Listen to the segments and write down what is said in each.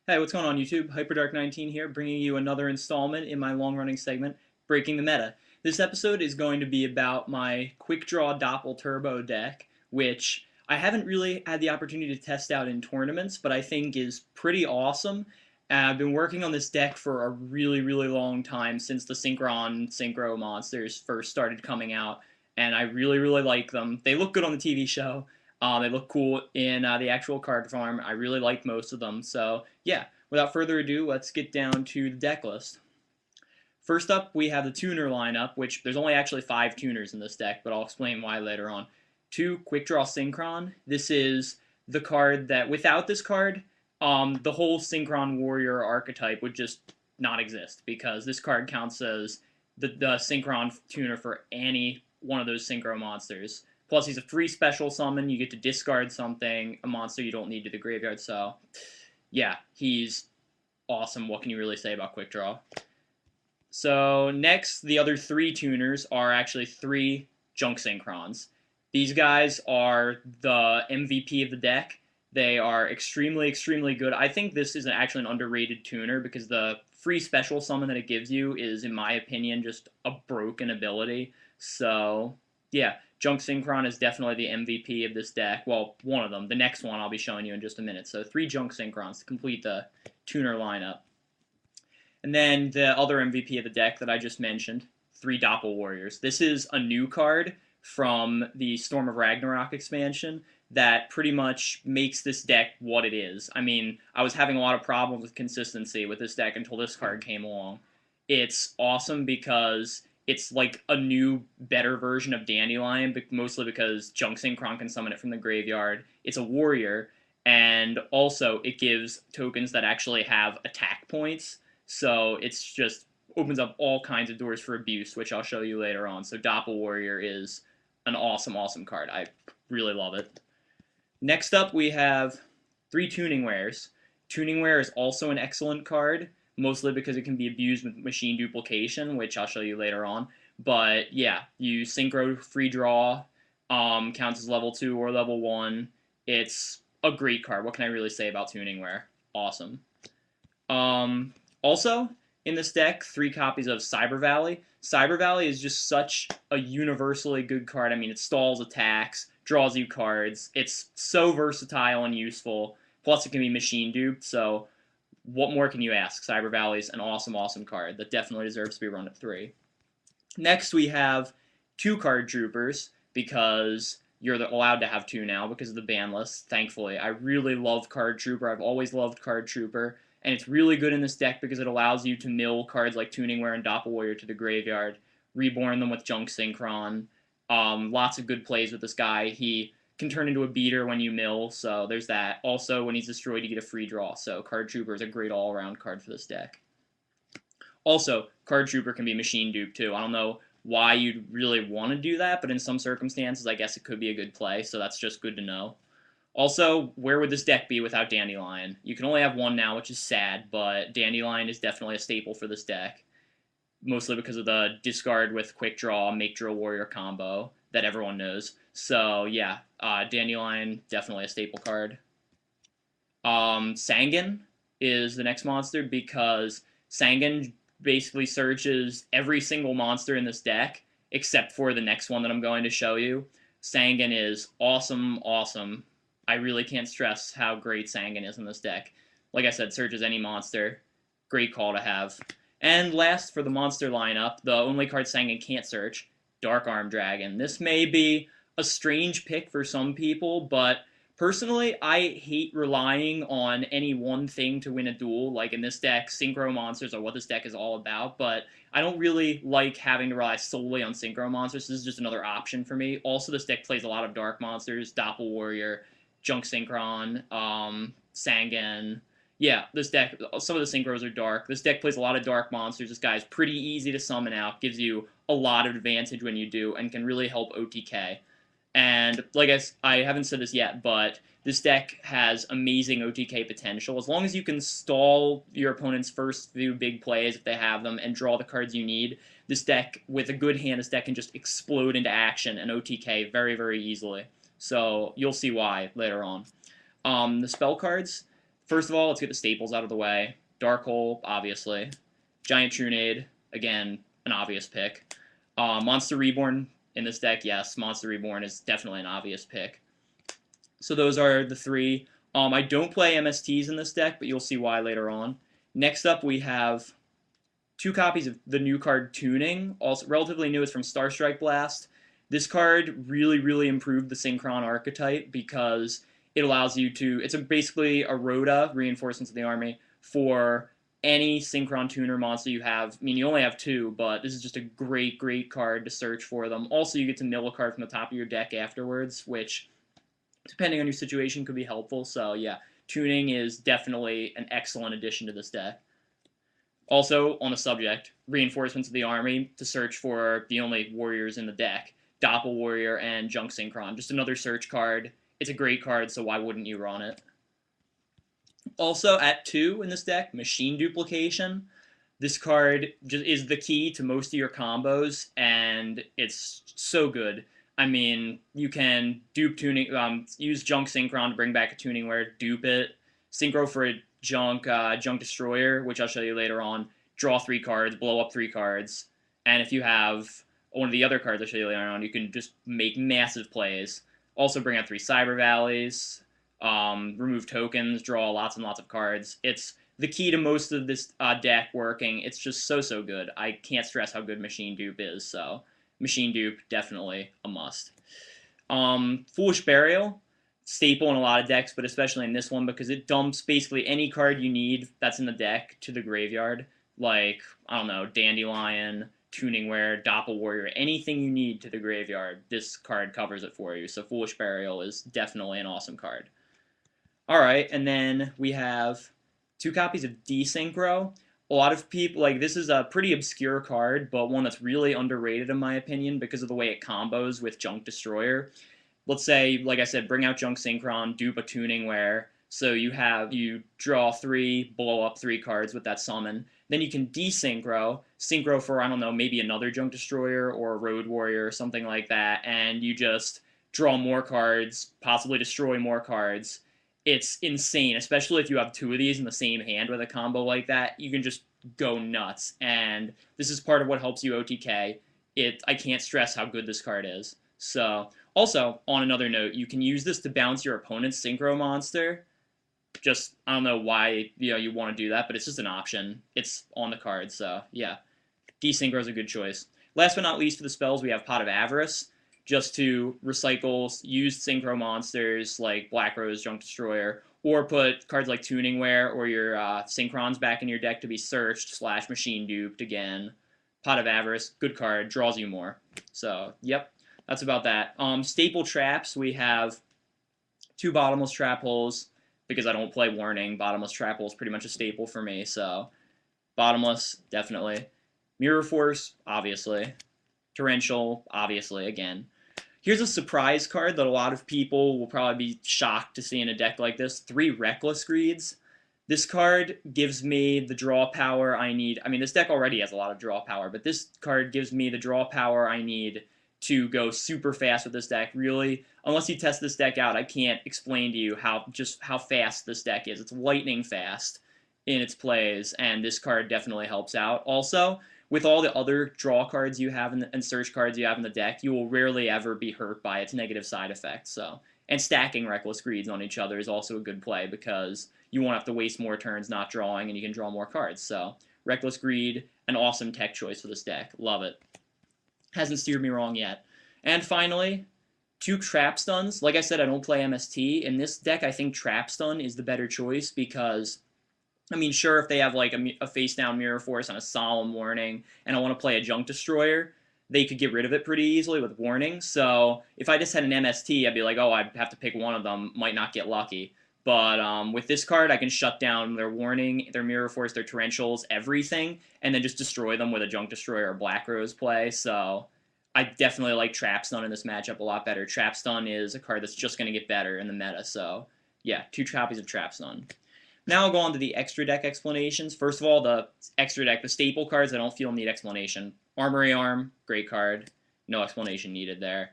Hey, what's going on YouTube? HyperDark19 here, bringing you another installment in my long-running segment, Breaking the Meta. This episode is going to be about my Quickdraw Doppel Turbo deck, which I haven't really had the opportunity to test out in tournaments, but I think is pretty awesome. I've been working on this deck for a really long time, since the Synchro monsters first started coming out, and I really like them. They look good on the TV show. They look cool in the actual card form. I really like most of them, so yeah, without further ado, let's get down to the deck list. First up, we have the tuner lineup, which there's only actually 5 tuners in this deck, but I'll explain why later on. 2, Quickdraw Synchron. This is the card that, without this card, the whole Synchron Warrior archetype would just not exist, because this card counts as the Synchron tuner for any one of those Synchro monsters. Plus, he's a free special summon. You get to discard something, a monster you don't need, to the graveyard, so yeah, he's awesome. What can you really say about Quickdraw? So next, the other 3 tuners are actually 3 Junk Synchrons. These guys are the MVP of the deck. They are extremely good. I think this is actually an underrated tuner because the free special summon that it gives you is, in my opinion, just a broken ability. So yeah, Junk Synchron is definitely the MVP of this deck. Well, one of them. The next one I'll be showing you in just a minute. So 3 Junk Synchrons to complete the tuner lineup. And then the other MVP of the deck that I just mentioned, 3 Doppel Warriors. This is a new card from the Storm of Ragnarok expansion that pretty much makes this deck what it is. I mean, I was having a lot of problems with consistency with this deck until this card came along. It's awesome because it's like a new, better version of Dandelion, but mostly because Junk Synchron can summon it from the graveyard. It's a warrior, and also it gives tokens that actually have attack points, so it's just opens up all kinds of doors for abuse, which I'll show you later on. So Doppel Warrior is an awesome card. I really love it. Next up, we have 3 Tuning Wares. Tuning Ware is also an excellent card, mostly because it can be abused with machine duplication, which I'll show you later on. But yeah, you synchro free draw, counts as level 2 or level 1. It's a great card. What can I really say about Tuning Ware? Awesome. Also, in this deck, 3 copies of Cyber Valley. Cyber Valley is just such a universally good card. I mean, it stalls attacks, draws you cards. It's so versatile and useful. Plus, it can be machine duped, so what more can you ask? Cyber Valley is an awesome card that definitely deserves to be run at 3. Next, we have 2 Card Troopers, because you're allowed to have 2 now because of the ban list, thankfully. I really love Card Trooper. I've always loved Card Trooper. And it's really good in this deck because it allows you to mill cards like Tuning Ware and Doppel Warrior to the graveyard, reborn them with Junk Synchron. Lots of good plays with this guy. He can turn into a beater when you mill, so there's that. Also, when he's destroyed, you get a free draw, so Card Trooper is a great all-around card for this deck. Also, Card Trooper can be machine dupe too. I don't know why you'd really want to do that, but in some circumstances, I guess it could be a good play, so that's just good to know. Also, where would this deck be without Dandelion? You can only have 1 now, which is sad, but Dandelion is definitely a staple for this deck. Mostly because of the discard with Quick Draw, Make Drill Warrior combo that everyone knows. So, yeah, Dandelion, definitely a staple card. Sangan is the next monster because Sangan basically searches every single monster in this deck, except for the next one that I'm going to show you. Sangan is awesome. I really can't stress how great Sangan is in this deck. Like I said, searches any monster. Great call to have. And last, for the monster lineup, the only card Sangan can't search, Dark Arm Dragon. This may be a strange pick for some people, but personally, I hate relying on any one thing to win a duel. Like in this deck, Synchro Monsters are what this deck is all about, but I don't really like having to rely solely on Synchro Monsters. This is just another option for me. Also, this deck plays a lot of Dark Monsters, Doppel Warrior, Junk Synchron, Sangan. Yeah, this deck, some of the Synchros are dark. This deck plays a lot of dark monsters. This guy is pretty easy to summon out, gives you a lot of advantage when you do, and can really help OTK. And like I haven't said this yet, but this deck has amazing OTK potential. As long as you can stall your opponent's first few big plays, if they have them, and draw the cards you need, this deck, with a good hand, this deck can just explode into action and OTK very easily. So you'll see why later on. The spell cards, First of all, let's get the staples out of the way. Dark Hole, obviously. Giant Trunade, again, an obvious pick. Monster Reborn in this deck, yes, Monster Reborn is definitely an obvious pick. So those are the three. I don't play MSTs in this deck, but you'll see why later on. Next up, we have 2 copies of the new card Tuning, also relatively new. It's from Starstrike Blast. This card really improved the Synchron archetype because it allows you to. It's basically a Rhoda, Reinforcements of the Army, for any Synchron Tuner monster you have. I mean, you only have 2, but this is just a great card to search for them. Also, you get to mill a card from the top of your deck afterwards, which, depending on your situation, could be helpful. So yeah, Tuning is definitely an excellent addition to this deck. Also, on the subject, Reinforcements of the Army to search for the only warriors in the deck, Doppel Warrior and Junk Synchron. Just another search card. It's a great card, so why wouldn't you run it? Also, at 2 in this deck, Machine Duplication. This card just is the key to most of your combos, and it's so good. I mean, you can dupe tuning, use Junk Synchron to bring back a tuning where dupe it, synchro for a Junk Destroyer, which I'll show you later on. Draw 3 cards, blow up 3 cards, and if you have one of the other cards I'll show you later on, you can just make massive plays. Also bring out 3 Cyber Valleys, remove tokens, draw lots and lots of cards. It's the key to most of this deck working. It's just so good. I can't stress how good Machine Dupe is, so Machine Dupe, definitely a must. Foolish Burial, staple in a lot of decks, but especially in this one because it dumps basically any card you need that's in the deck to the graveyard. Like, I don't know, Dandelion, Tuningware, Doppel Warrior, anything you need to the graveyard, this card covers it for you. So Foolish Burial is definitely an awesome card. Alright, and then we have 2 copies of Desynchro. A lot of people, like, this is a pretty obscure card, but one that's really underrated in my opinion because of the way it combos with Junk Destroyer. Let's say, like I said, bring out Junk Synchron, dupe a Tuningware, so you draw 3, blow up 3 cards with that summon. Then you can desynchro, synchro for, I don't know, maybe another Junk Destroyer or a Road Warrior or something like that, and you just draw more cards, possibly destroy more cards. It's insane, especially if you have 2 of these in the same hand with a combo like that. You can just go nuts, and this is part of what helps you OTK. I can't stress how good this card is. So, also, on another note, you can use this to bounce your opponent's Synchro monster. Just, I don't know why you want to do that, but it's just an option. It's on the card, so yeah. Desynchro is a good choice. Last but not least for the spells, we have Pot of Avarice, just to recycle used Synchro monsters like Black Rose, Junk Destroyer, or put cards like Tuningware or your Synchrons back in your deck to be searched / machine duped again. Pot of Avarice, good card, draws you more. So, yep, that's about that. Staple traps, we have 2 Bottomless Trap Holes, because I don't play Warning. Bottomless Trap Hole is pretty much a staple for me, so Bottomless, definitely. Mirror Force, obviously. Torrential, obviously, again. Here's a surprise card that a lot of people will probably be shocked to see in a deck like this. 3 Reckless Greeds. This card gives me the draw power I need. I mean, this deck already has a lot of draw power, but this card gives me the draw power I need to go super fast with this deck. Really, unless you test this deck out, I can't explain to you how fast this deck is. It's lightning fast in its plays, and this card definitely helps out. Also, with all the other draw cards you have and search cards you have in the deck, you will rarely ever be hurt by its negative side effects. So, and stacking Reckless Greeds on each other is also a good play because you won't have to waste more turns not drawing, and you can draw more cards. So, Reckless Greed, an awesome tech choice for this deck. Love it. Hasn't steered me wrong yet. And finally, 2 Trap Stuns. Like I said, I don't play MST. In this deck, I think Trap Stun is the better choice because, I mean, sure, if they have like a face-down Mirror Force and a Solemn Warning, and I want to play a Junk Destroyer, they could get rid of it pretty easily with Warning. So if I just had an MST, I'd be like, oh, I'd have to pick one of them, might not get lucky. But with this card, I can shut down their Warning, their Mirror Force, their Torrentials, everything, and then just destroy them with a Junk Destroyer or Black Rose play. So I definitely like Trap Stun in this matchup a lot better. Trap Stun is a card that's just going to get better in the meta. So yeah, 2 copies of Trap Stun. Now I'll go on to the extra deck explanations. First of all, the extra deck, the staple cards I don't feel need explanation. Armory Arm, great card. No explanation needed there.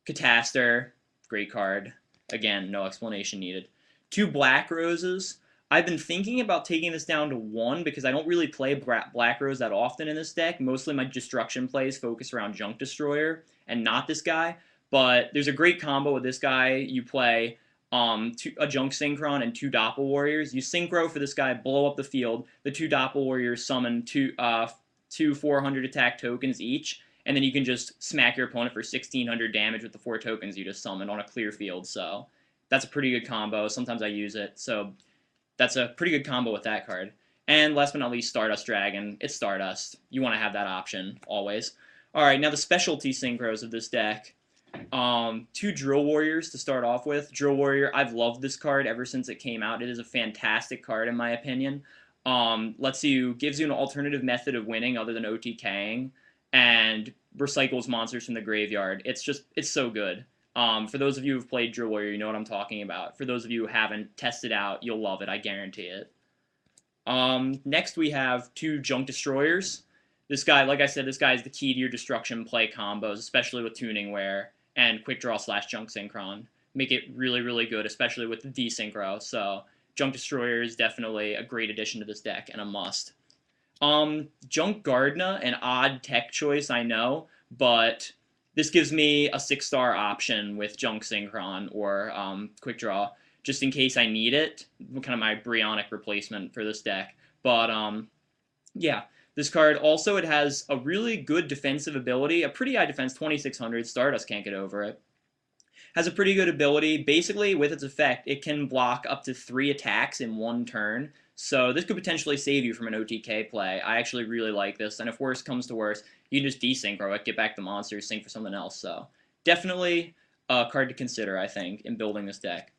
Cataster, great card. Again, no explanation needed. 2 Black Roses. I've been thinking about taking this down to 1 because I don't really play Black Rose that often in this deck. Mostly my destruction plays focus around Junk Destroyer and not this guy. But there's a great combo with this guy. You play a Junk Synchron and 2 Doppel Warriors. You Synchro for this guy, blow up the field. The 2 Doppel Warriors summon two 400 attack tokens each, and then you can just smack your opponent for 1600 damage with the 4 tokens you just summoned on a clear field. So that's a pretty good combo. Sometimes I use it. So that's a pretty good combo with that card. And last but not least, Stardust Dragon. It's Stardust. You want to have that option, always. Alright, now the specialty synchros of this deck. 2 Drill Warriors to start off with. Drill Warrior, I've loved this card ever since it came out. It is a fantastic card in my opinion. Gives you an alternative method of winning other than OTKing, and recycles monsters from the graveyard. It's so good. For those of you who've played Drill Warrior, you know what I'm talking about. For those of you who haven't, test it out. You'll love it. I guarantee it. Next we have 2 Junk Destroyers. This guy, like I said, this guy is the key to your destruction play combos, especially with Tuning Wear and Quickdraw / Junk Synchron. Make it really, really good, especially with the Desynchro. So Junk Destroyer is definitely a great addition to this deck and a must. Junk Gardna, an odd tech choice, I know, but this gives me a 6-star option with Junk Synchron or Quickdraw, just in case I need it. Kind of my Brionic replacement for this deck. But yeah, this card also, it has a really good defensive ability, a pretty high defense, 2600. Stardust can't get over it. Has a pretty good ability. Basically, with its effect, it can block up to 3 attacks in 1 turn. So this could potentially save you from an OTK play. I actually really like this, and if worse comes to worse, you can just desynchro it, get back the monsters, sync for something else. So definitely a card to consider, I think, in building this deck.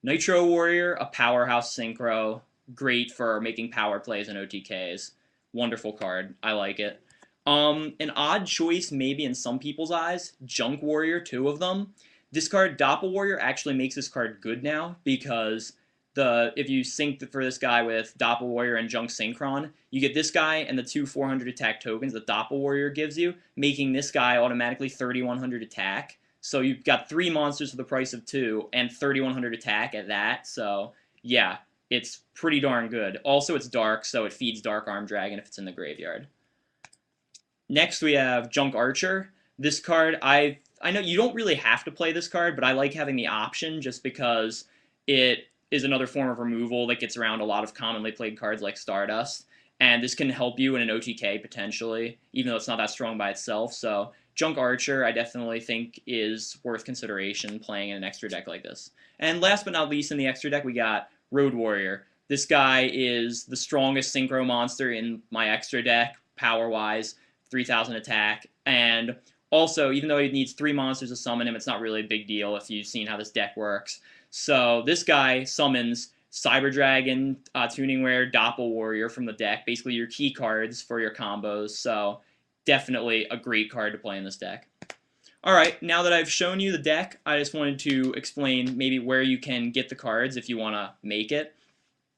Nitro Warrior, a powerhouse synchro, great for making power plays and OTKs. Wonderful card. I like it. An odd choice maybe in some people's eyes, Junk Warrior, 2 of them. This card, Doppel Warrior, actually makes this card good now because if you sync for this guy with Doppel Warrior and Junk Synchron, you get this guy and the 2 400 attack tokens that Doppel Warrior gives you, making this guy automatically 3100 attack. So you've got 3 monsters for the price of 2 and 3100 attack at that. So yeah, it's pretty darn good. Also, it's dark, so it feeds Dark Arm Dragon if it's in the graveyard. Next, we have Junk Archer. This card, I know you don't really have to play this card, but I like having the option just because it is another form of removal that gets around a lot of commonly played cards like Stardust. And this can help you in an OTK potentially, even though it's not that strong by itself. So Junk Archer, I definitely think, is worth consideration playing in an extra deck like this. And last but not least, in the extra deck, we got Road Warrior. This guy is the strongest synchro monster in my extra deck, power-wise, 3000 attack. And also, even though he needs 3 monsters to summon him, it's not really a big deal if you've seen how this deck works. So this guy summons Cyber Dragon, Tuning Wear, Doppel Warrior from the deck, basically your key cards for your combos. So definitely a great card to play in this deck. Alright, now that I've shown you the deck, I just wanted to explain maybe where you can get the cards if you want to make it.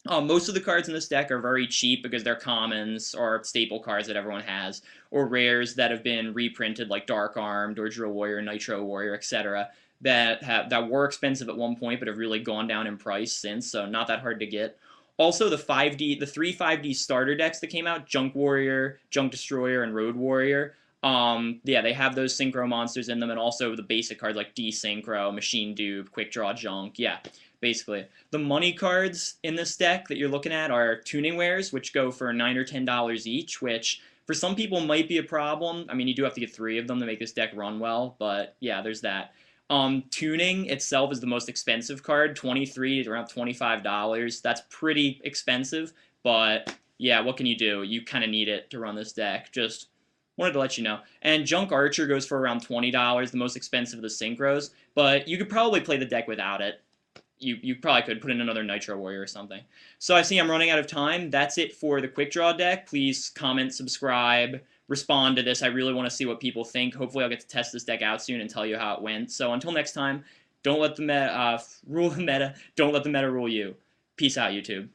Most of the cards in this deck are very cheap because they're commons or staple cards that everyone has, or rares that have been reprinted like Dark Armed or Drill Warrior, Nitro Warrior, etc. that were expensive at one point but have really gone down in price since, so not that hard to get. Also, the 3 5D starter decks that came out, Junk Warrior, Junk Destroyer, and Road Warrior, yeah, they have those synchro monsters in them, and also the basic cards like Desynchro, Machine Dupe, Quickdraw Junk, yeah, basically. The money cards in this deck that you're looking at are Tuning Wares, which go for $9 or $10 each, which for some people might be a problem. I mean, you do have to get 3 of them to make this deck run well, but yeah, there's that. Tuning itself is the most expensive card, 23 to around $25. That's pretty expensive, but yeah, what can you do? You kind of need it to run this deck. Just wanted to let you know. And Junk Archer goes for around $20, the most expensive of the synchros, but you could probably play the deck without it. You probably could put in another Nitro Warrior or something. So I see I'm running out of time. That's it for the Quick Draw deck. Please comment, subscribe, respond to this. I really want to see what people think. Hopefully I'll get to test this deck out soon and tell you how it went. So until next time, don't let the meta rule the meta. Don't let the meta rule you. Peace out, YouTube.